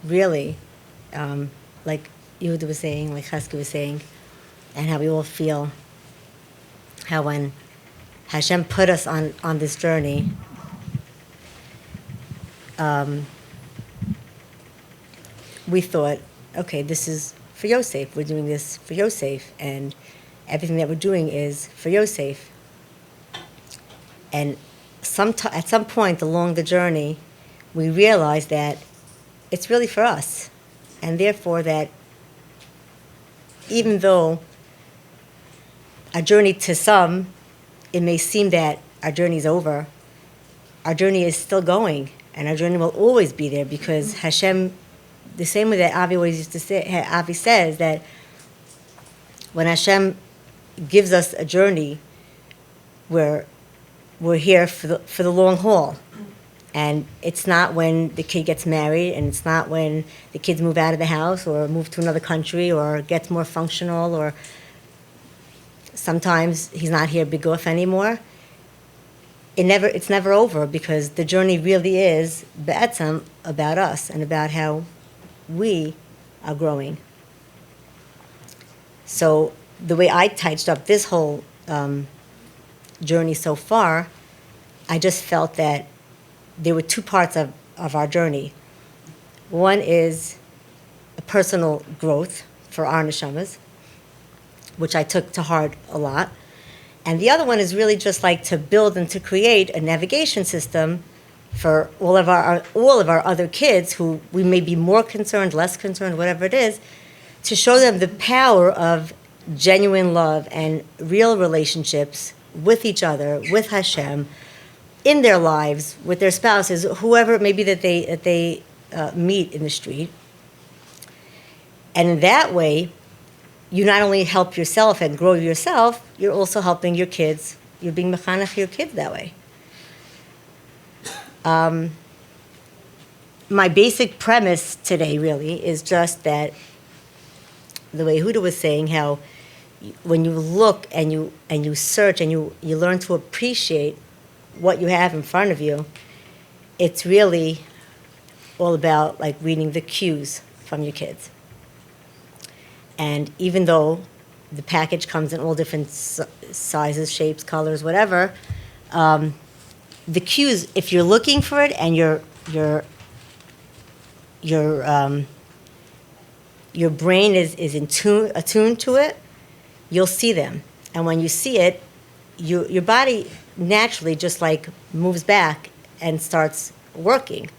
really, like Yehuda was saying, like Chesky was saying, and how we all feel, how when Hashem put us on this journey, we thought, okay, this is for Yosef. We're doing this for Yosef, and everything that we're doing is for Yosef. And at some point along the journey, we realized that it's really for us, and therefore that even though our journey, to some, it may seem that our journey's over, our journey is still going, and our journey will always be there, because Hashem, the same way that Avi always used to say, Avi says that when Hashem gives us a journey, we're here for the long haul. And it's not when the kid gets married, and it's not when the kids move out of the house or move to another country or gets more functional, or sometimes he's not here biguf anymore. It's never over, because the journey really is be'etzem about us and about how we are growing. So the way I touched up this whole journey so far, I just felt that there were two parts of our journey. One is a personal growth for our neshamas, which I took to heart a lot. And the other one is really just like to build and to create a navigation system for all of our other kids who we may be more concerned, less concerned, whatever it is, to show them the power of genuine love and real relationships with each other, with Hashem, in their lives, with their spouses, whoever it may be that they meet in the street. And in that way, you not only help yourself and grow yourself, you're also helping your kids. You're being mechanech your kids that way. My basic premise today really is just that the way Huda was saying, how when you look and you search and you learn to appreciate what you have in front of you, it's really all about like reading the cues from your kids. And even though the package comes in all different sizes, shapes, colors, whatever, the cues, if you're looking for it and your brain is attuned to it, you'll see them. And when you see it, your body naturally just like moves back and starts working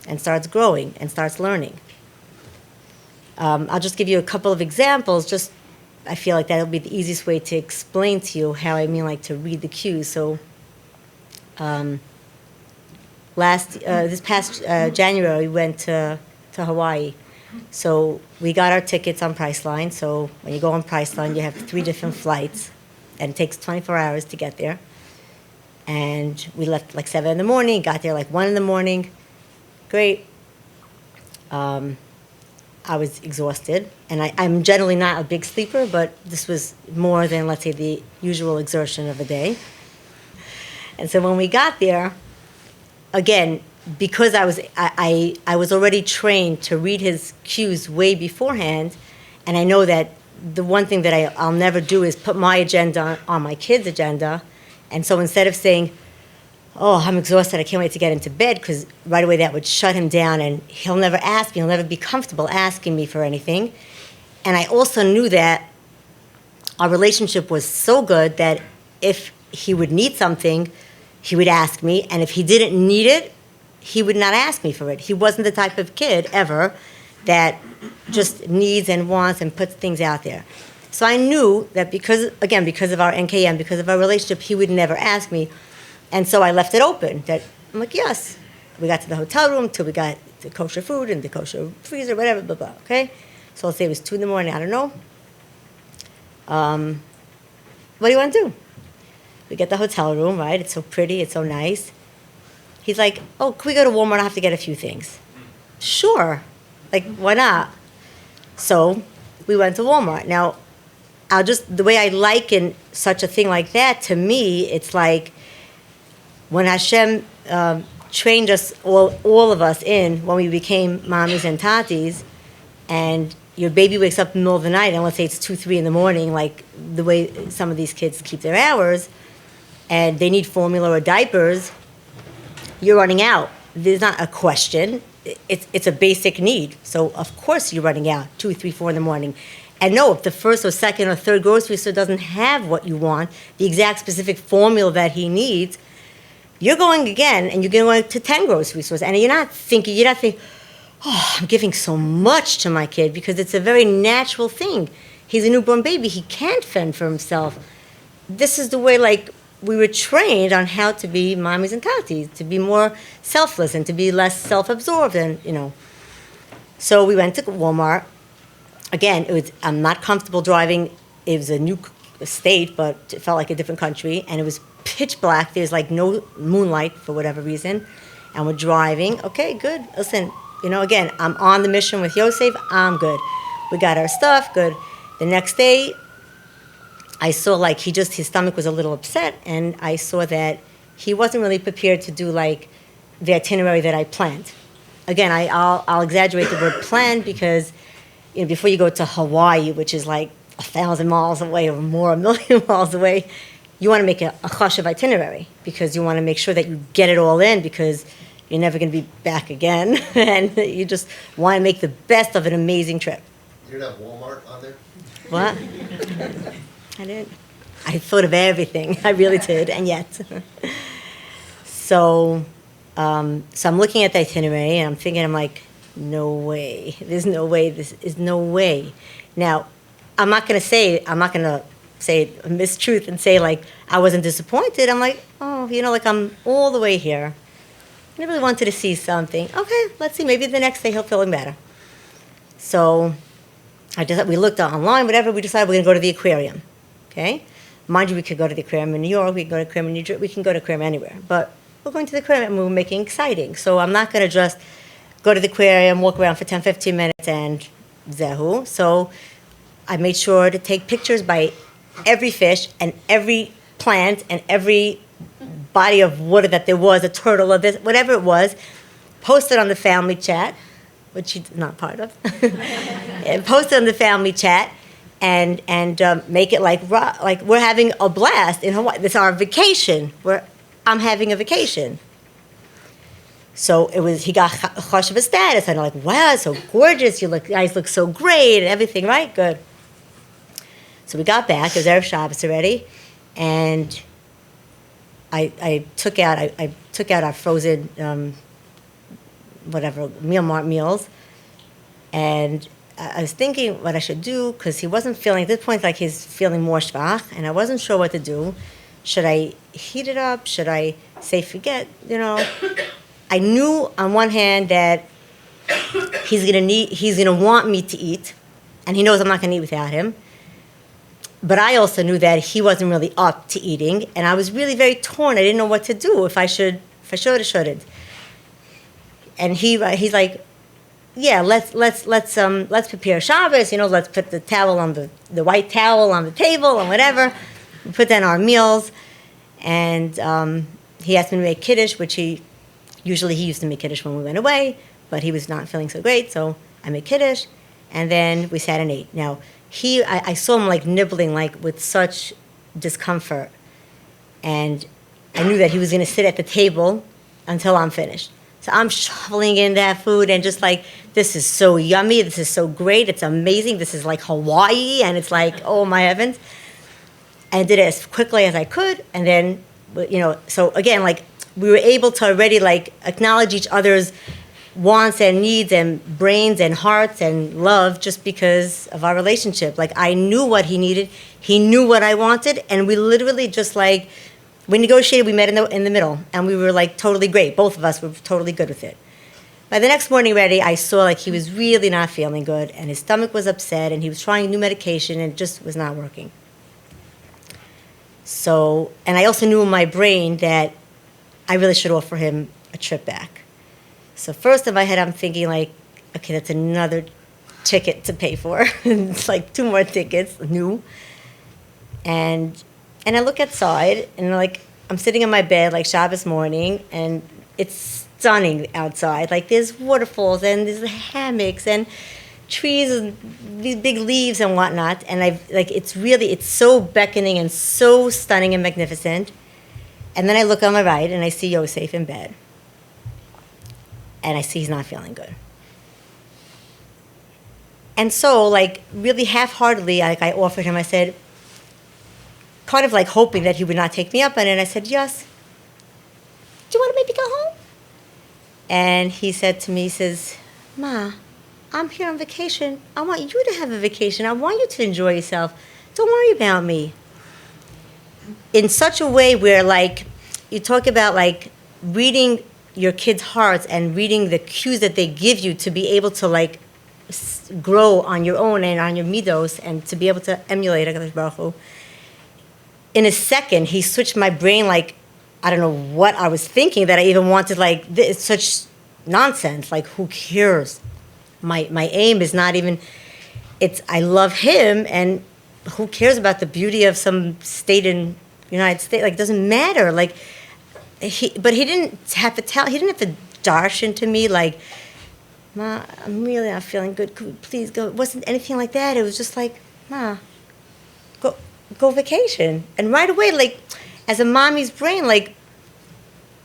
and starts growing and starts learning. I'll just give you a couple of examples. Just, I feel like that'll be the easiest way to explain to you how I mean like to read the cues. So this past January, we went to Hawaii. So we got our tickets on Priceline. So when you go on Priceline, you have 3 different flights, and it takes 24 hours to get there. And we left like 7 in the morning, got there like 1 in the morning. Great. I was exhausted, and I'm generally not a big sleeper, but this was more than, let's say, the usual exertion of a day. And so when we got there, again, because I was already trained to read his cues way beforehand, and I know that the one thing that I'll never do is put my agenda on my kid's agenda. And so instead of saying, oh, I'm exhausted, I can't wait to get into bed, because right away that would shut him down, and he'll never ask me, he'll never be comfortable asking me for anything. And I also knew that our relationship was so good that if he would need something, he would ask me, and if he didn't need it, he would not ask me for it. He wasn't the type of kid ever that just needs and wants and puts things out there. So I knew that because of our NKM, because of our relationship, he would never ask me. And so I left it open. That I'm like, yes. We got to the hotel room till we got the kosher food and the kosher freezer, whatever, blah, blah, okay? So let's say it was 2 in the morning, I don't know. What do you want to do? We get the hotel room, right? It's so pretty, it's so nice. He's like, oh, can we go to Walmart? I have to get a few things. Sure. Like, why not? So we went to Walmart. Now, the way I liken such a thing like that, to me, it's like when Hashem trained us, all of us, in when we became mommies and tatis, and your baby wakes up in the middle of the night, and let's say it's 2, 3 in the morning, like the way some of these kids keep their hours, and they need formula or diapers, you're running out. There's not a question. It's a basic need. So of course you're running out 2, 3, 4 in the morning. And no, if the first or second or third grocery store doesn't have what you want, the exact specific formula that he needs, you're going again, and you're going to 10 grocery stores, and you're not thinking, oh, I'm giving so much to my kid, because it's a very natural thing. He's a newborn baby. He can't fend for himself. This is the way, like, we were trained on how to be mommies and tatis, to be more selfless and to be less self-absorbed, and, you know. So we went to Walmart. Again, I'm not comfortable driving. It was a new state, but it felt like a different country, and it was pitch black. There's like no moonlight for whatever reason, and we're driving. Okay, good. Listen, you know, again, I'm on the mission with Yosef. I'm good. We got our stuff, good. The next day, I saw like his stomach was a little upset, and I saw that he wasn't really prepared to do like the itinerary that I planned. Again, I'll exaggerate the word plan, because, you know, before you go to Hawaii, which is like 1,000 miles away or more, 1,000,000 miles away, you want to make a chashuv itinerary, because you want to make sure that you get it all in, because you're never going to be back again, and you just want to make the best of an amazing trip. You didn't have Walmart on there? What? I didn't. I thought of everything. I really did, and yet. So I'm looking at the itinerary, and I'm thinking, I'm like, no way. There's no way. This is no way. Now, I'm not going to say a mistruth and say, like, I wasn't disappointed. I'm like, oh, you know, like, I'm all the way here. I really wanted to see something. Okay, let's see. Maybe the next day he'll feel better. So we looked online, whatever. We decided we're going to go to the aquarium. Okay? Mind you, we could go to the aquarium in New York. We could go to the aquarium in New Jersey. We can go to the aquarium anywhere. But we're going to the aquarium, and we're making exciting. So I'm not going to just go to the aquarium, walk around for 10, 15 minutes, and zehu. So I made sure to take pictures by every fish and every plant and every body of water that there was, a turtle or this, whatever it was, posted on the family chat, which she's not part of, and posted on the family chat, and make it like we're having a blast in Hawaii. This is our vacation. I'm having a vacation. So he got chashuv status, and I'm like, wow, so gorgeous. You guys look so great, and everything, right? Good. So we got back. It was Erev Shabbos already, and I took out our frozen meal mart meals, and I was thinking what I should do, because he wasn't feeling, at this point, like he's feeling more schwach, and I wasn't sure what to do. Should I heat it up? Should I say forget? You know, I knew on one hand that he's gonna want me to eat, and he knows I'm not gonna eat without him. But I also knew that he wasn't really up to eating, and I was really very torn. I didn't know what to do, if I should or shouldn't. And he's like, yeah, let's prepare Shabbos. You know, let's put the towel on the white towel on the table and whatever. We put down our meals, and he asked me to make kiddush, which he used to make kiddush when we went away, but he was not feeling so great, so I made kiddush, and then we sat and ate. Now, I saw him like nibbling, like with such discomfort, and I knew that he was going to sit at the table until I'm finished. So I'm shoveling in that food and just like, this is so yummy, this is so great, it's amazing, this is like Hawaii, and it's like, oh my heavens. I did it as quickly as I could, and then, you know, so again, like, we were able to already like acknowledge each other's wants and needs and brains and hearts and love, just because of our relationship. Like, I knew what he needed, he knew what I wanted, and we literally just like, we negotiated, we met in the middle, and we were like totally great. Both of us were totally good with it. By the next morning ready, I saw like he was really not feeling good, and his stomach was upset, and he was trying new medication, and it just was not working. So, and I also knew in my brain that I really should offer him a trip back. So first in my head, I'm thinking like, okay, that's another ticket to pay for. It's like 2 more tickets, new. And I look outside, and like, I'm sitting in my bed like Shabbos morning, and it's stunning outside. Like there's waterfalls and there's hammocks and trees and these big leaves and whatnot. And it's so beckoning and so stunning and magnificent. And then I look on my right and I see Yosef in bed. And I see he's not feeling good. And so, like, really half-heartedly, like, I offered him, I said, kind of like hoping that he would not take me up on it, and I said, yes, do you want to maybe go home? And he said to me, he says, Ma, I'm here on vacation. I want you to have a vacation. I want you to enjoy yourself. Don't worry about me. In such a way where, like, you talk about, like, reading your kids' hearts and reading the cues that they give you to be able to, like, grow on your own and on your midos and to be able to emulate HaKadosh Baruch Hu. In a second, he switched my brain, like, I don't know what I was thinking that I even wanted, like, this, such nonsense. Like, who cares? My aim is not even, it's, I love him, and who cares about the beauty of some state in the United States? Like, it doesn't matter. Like, but he didn't have to darshan to me, like, Ma, I'm really not feeling good. Could we please go? It wasn't anything like that. It was just like, Ma, go vacation. And right away, like, as a mommy's brain, like,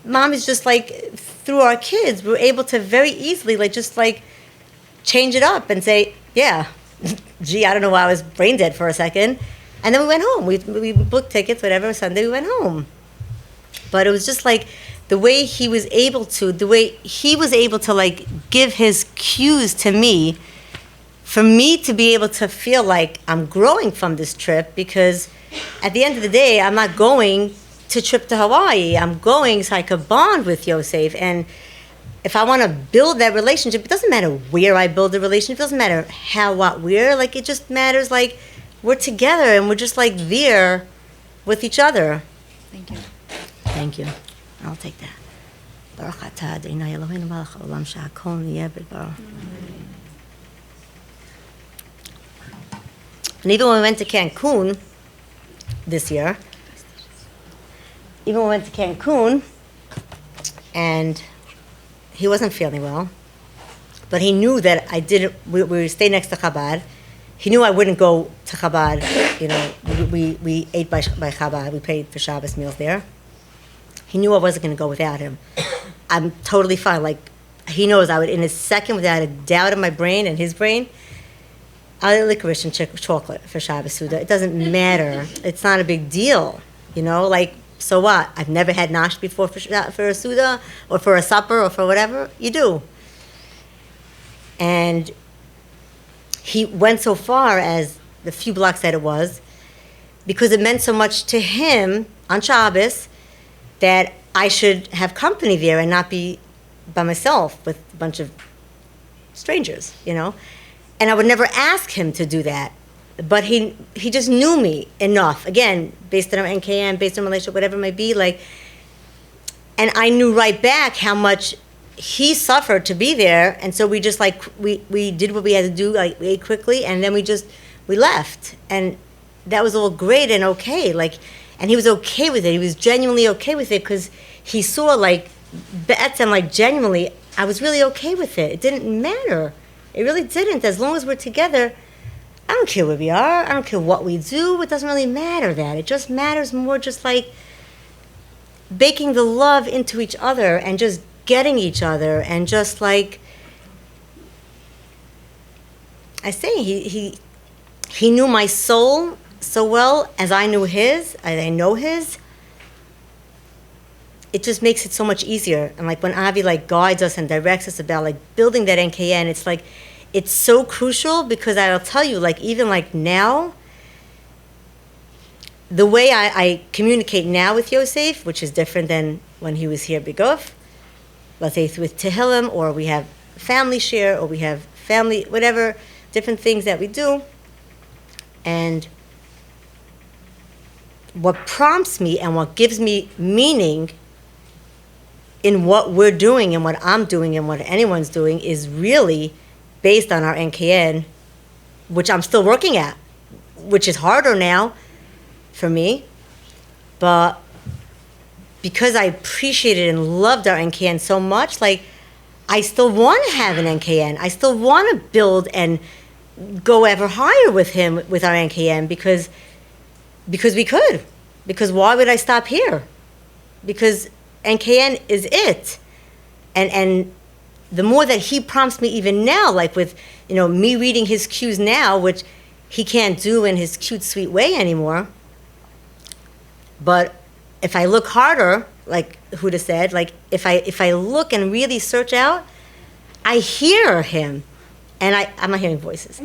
mommy's just like, through our kids, we're able to very easily, like, just like, change it up and say, yeah, gee, I don't know why I was brain dead for a second. And then we went home. We booked tickets, whatever, Sunday we went home. But it was just like, the way he was able to, like, give his cues to me, for me to be able to feel like I'm growing from this trip, because at the end of the day, I'm not going to trip to Hawaii. I'm going so I could bond with Yosef. And if I want to build that relationship, it doesn't matter where I build the relationship. It doesn't matter how, what, where. Like, it just matters, like, we're together and we're just, like, there with each other. Thank you. Thank you. I'll take that. Baruch atah Adonai Eloheinu melech haolam she'akol niyeh b'dvaro. And even when we went to Cancun this year, and he wasn't feeling well, but he knew that we stayed next to Chabad. He knew I wouldn't go to Chabad. You know, we ate by Chabad. We paid for Shabbos meals there. He knew I wasn't going to go without him. I'm totally fine. Like, he knows I would, in a second, without a doubt in my brain and his brain, I'll eat licorice and chocolate for Shabbos Suda. It doesn't matter. It's not a big deal. You know, like, so what? I've never had nash before for a Suda or for a supper or for whatever. You do. And he went so far as the few blocks that it was, because it meant so much to him on Shabbos that I should have company there and not be by myself with a bunch of strangers, you know? And I would never ask him to do that. But he just knew me enough, again, based on our NKM, based on relationship, whatever it might be, like, and I knew right back how much he suffered to be there, and so we just, like, we did what we had to do, like, we ate quickly, and then we left. And that was all great and okay, like, and he was okay with it. He was genuinely okay with it, because he saw, like, be'etzem, like, genuinely, I was really okay with it. It didn't matter. It really didn't. As long as we're together, I don't care where we are. I don't care what we do. It doesn't really matter that. It just matters more just, like, baking the love into each other and just getting each other and just, like, I say, he knew my soul so well as I knew his, as I know his. It just makes it so much easier. And, like, when Avi, like, guides us and directs us about, like, building that NKN, it's like, it's so crucial, because I'll tell you, like, even, like, now, the way I communicate now with Yosef, which is different than when he was here B'Guf, let's say with Tehillim, or we have family share, or we have family, whatever, different things that we do. And what prompts me and what gives me meaning in what we're doing and what I'm doing and what anyone's doing is really based on our NKN, which I'm still working at, which is harder now for me. But because I appreciated and loved our NKN so much, like, I still want to have an NKN. I still want to build and go ever higher with him, with our NKN, because we could. Because why would I stop here? Because NKN is it. And the more that he prompts me even now, like with, me reading his cues now, which he can't do in his cute, sweet way anymore. But if I look harder, like Huda said, like if I look and really search out, I hear him. And I'm not hearing voices.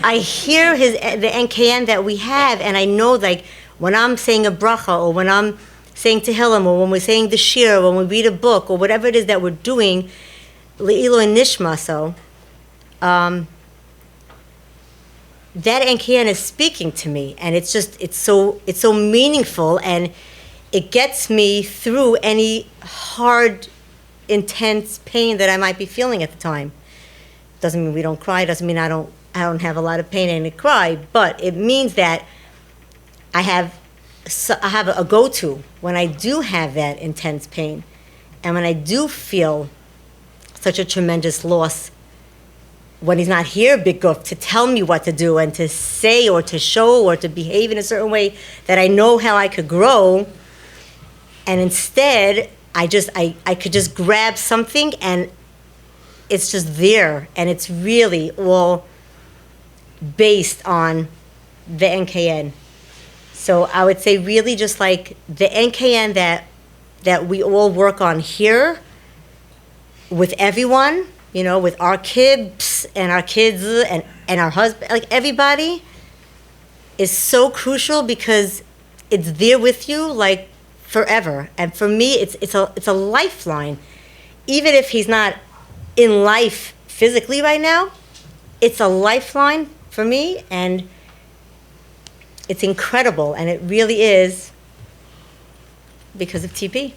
I hear the NKN that we have, and I know, like, when I'm saying a bracha, or when I'm saying Tehillim, or when we're saying the shir, or when we read a book, or whatever it is that we're doing, Le'ilu and Nishma, that NKN is speaking to me, and it's so meaningful, and it gets me through any hard, intense pain that I might be feeling at the time. Doesn't mean we don't cry. Doesn't mean I don't have a lot of pain and I cry. But it means that I have a go-to when I do have that intense pain, and when I do feel such a tremendous loss. When he's not here, Big Goof, to tell me what to do and to say or to show or to behave in a certain way that I know how I could grow, and instead I could just grab something and it's just there, and it's really all based on the NKN. So I would say really just like the NKN that we all work on here with everyone, with our kids and our kids and our husband, like everybody, is so crucial because it's there with you like forever. And for me, it's a lifeline. Even if he's not in life physically right now, it's a lifeline for me, and it's incredible, and it really is because of TP.